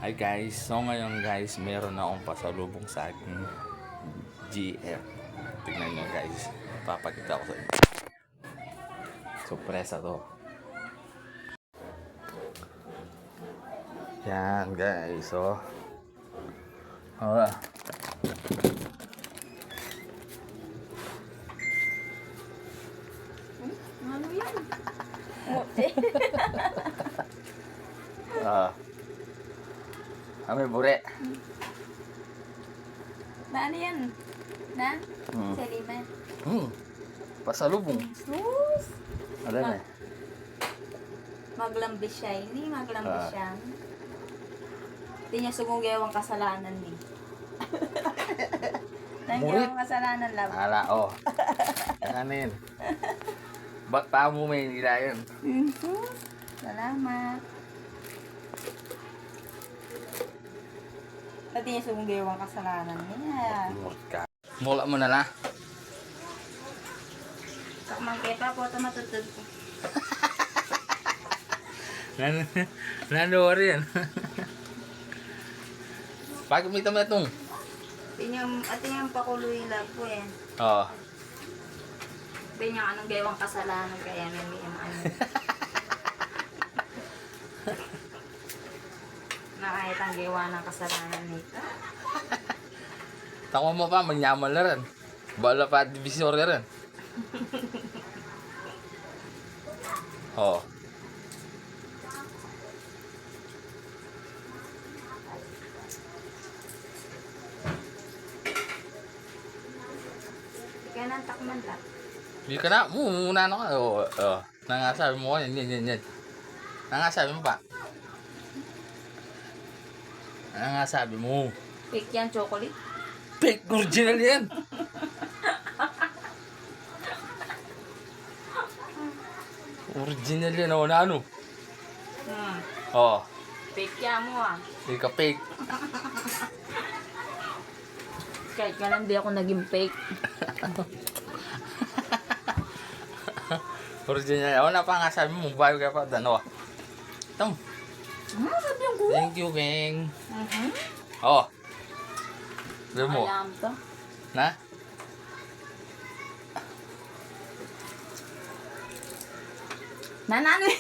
Hi guys, so ngayon guys, meron na akong pasalubong sa aking GF. Tignan nyo guys, papakita ko sa inyo. Sorpresa to. Yan guys, oh. Oh. Ano yan? May bure. Na ano yan? Na? Hmm. Sa lima? Pasalubong. Sus! Ano na eh? Maglambis siya. Hindi maglambis siya. Hindi niya sumugewang kasalanan ni. Nangyawang kasalanan lab. Hala, oh. Kanin. Ba't pa mo may nila yun? Sus! Salamat. Hindi niya sumugewang kasalanan niya. Mula mo na na. Kamangkita po ito matutod ko. Nando rin. Bakit may tama itong? Ating pakuloy lab po eh. Oo. Sabi niya anong gawang kasalanan kaya may ano. Nakahit ang gawa ng kasalanan nito. Tako mo pa, manyaman na rin. Bala pa divisor na rin. Oo. Ikaw nang takman lang. Hindi ka na, muna na ka. Oo. Nangasabi mo ka, yan. Nangasabi mo pa. Nangasabi mo. Fake yan, chocolate. Fake original yan. Original yan, na ano? Oo. Fake yan mo ah. Hindi ka fake. Kahit nga lang di ako naging fake. Original. Ako na pa nga sabi mo, bayo ka pa. Dano. Itong. Sabi yung kuha. Thank you, Beng. Oo. Sabi mo. Alam to. Na? Nanano yun.